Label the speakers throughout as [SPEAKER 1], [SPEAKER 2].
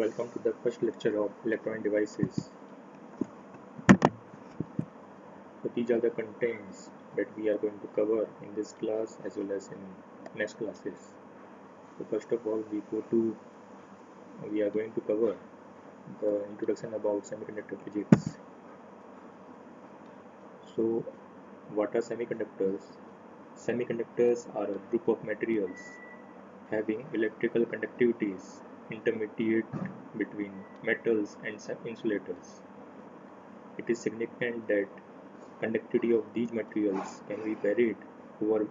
[SPEAKER 1] Welcome to the first lecture of electronic devices. So these are the contents that we are going to cover in this class as well as in next classes. So first of all, we are going to cover the introduction about semiconductor physics. So what are semiconductors? Semiconductors are a group of materials having electrical conductivities intermediate between metals and insulators. It is significant that conductivity of these materials can be varied over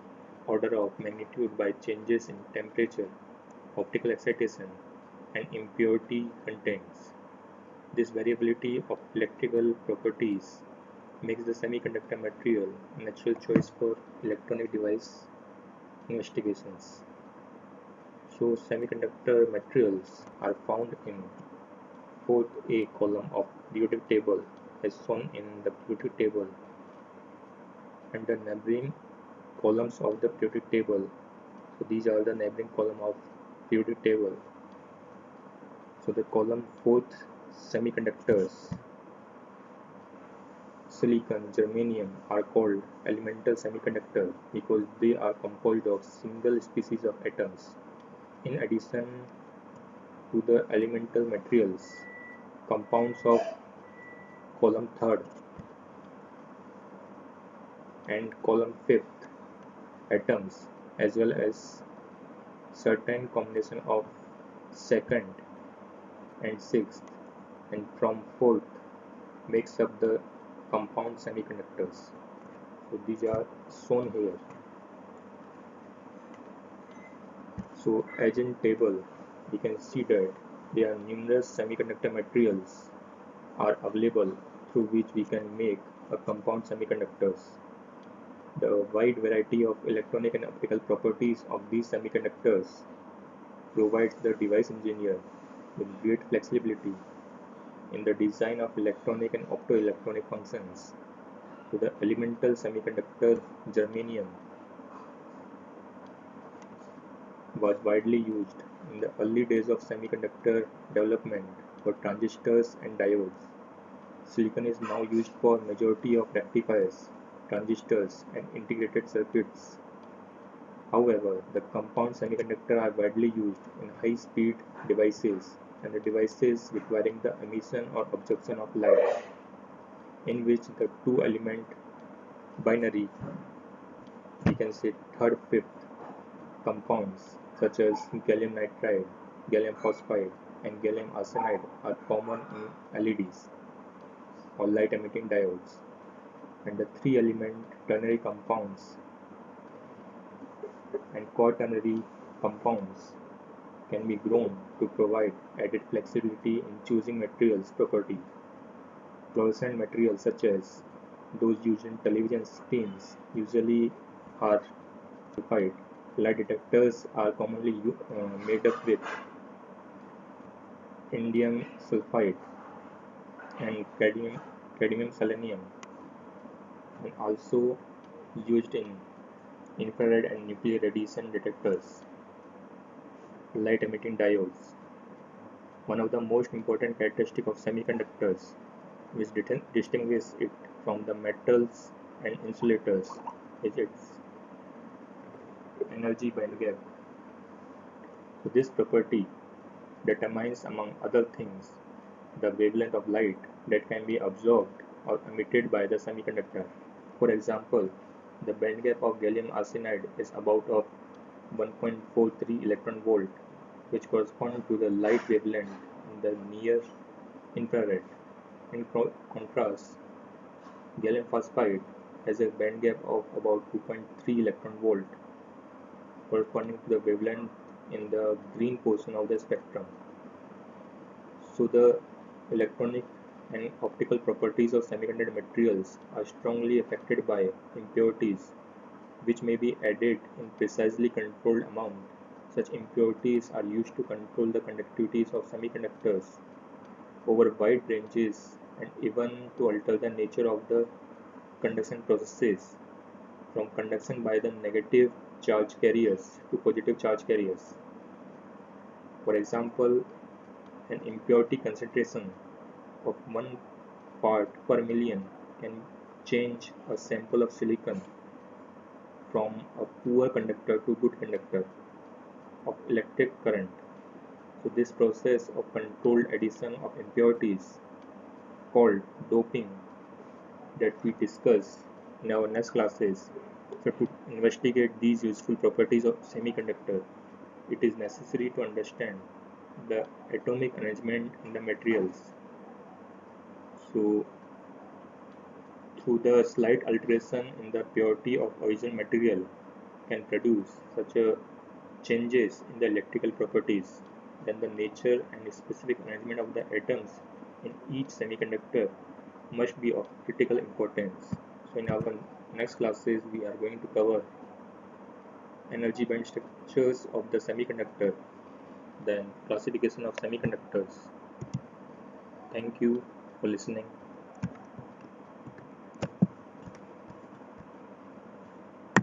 [SPEAKER 1] order of magnitude by changes in temperature, optical excitation, and impurity contents. This variability of electrical properties makes the semiconductor material a natural choice for electronic device investigations. So semiconductor materials are found in 4th A column of periodic table as shown in the periodic table and the neighboring columns of the periodic table. So these are the neighboring column of periodic table. So the column 4th semiconductors, silicon, germanium are called elemental semiconductor because they are composed of single species of atoms. In addition to the elemental materials, compounds of column 3rd and column 5th atoms as well as certain combination of 2nd and 6th and from 4th makes up the compound semiconductors. So these are shown here. So as in table we can see that there are numerous semiconductor materials are available through which we can make a compound semiconductors. The wide variety of electronic and optical properties of these semiconductors provides the device engineer with great flexibility in the design of electronic and optoelectronic functions. So the elemental semiconductor germanium was widely used in the early days of semiconductor development for transistors and diodes. Silicon is now used for majority of rectifiers, transistors and integrated circuits. However, the compound semiconductor are widely used in high-speed devices and the devices requiring the emission or absorption of light, in which the two element binary, we can say 3rd, 5th compounds such as gallium nitride, gallium phosphide and gallium arsenide are common in LEDs or light emitting diodes, and the 3 element ternary compounds and quaternary compounds can be grown to provide added flexibility in choosing materials properties. Fluorescent materials such as those used in television screens usually are sulfide. Light detectors are commonly made up with indium sulfide and cadmium selenium, and also used in infrared and nuclear radiation detectors. Light emitting diodes. One of the most important characteristics of semiconductors which distinguishes it from the metals and insulators is its energy bandgap. So this property determines, among other things, the wavelength of light that can be absorbed or emitted by the semiconductor. For example, the bandgap of gallium arsenide is about of 1.43 electron volt, which corresponds to the light wavelength in the near infrared. In contrast, gallium phosphide has a bandgap of about 2.3 electron volt, corresponding to the wavelength in the green portion of the spectrum. So the electronic and optical properties of semiconductor materials are strongly affected by impurities, which may be added in precisely controlled amount. Such impurities are used to control the conductivities of semiconductors over wide ranges and even to alter the nature of the conduction processes from conduction by the negative charge carriers to positive charge carriers. For example, an impurity concentration of 1 part per million can change a sample of silicon from a poor conductor to good conductor of electric current. So this process of controlled addition of impurities called doping that we discuss in our next classes. So to investigate these useful properties of semiconductor, it is necessary to understand the atomic arrangement in the materials. So through the slight alteration in the purity of original material can produce such a changes in the electrical properties, then the nature and specific arrangement of the atoms in each semiconductor must be of critical importance. So in our next classes we are going to cover energy band structures of the semiconductor, then classification of semiconductors. Thank you for listening.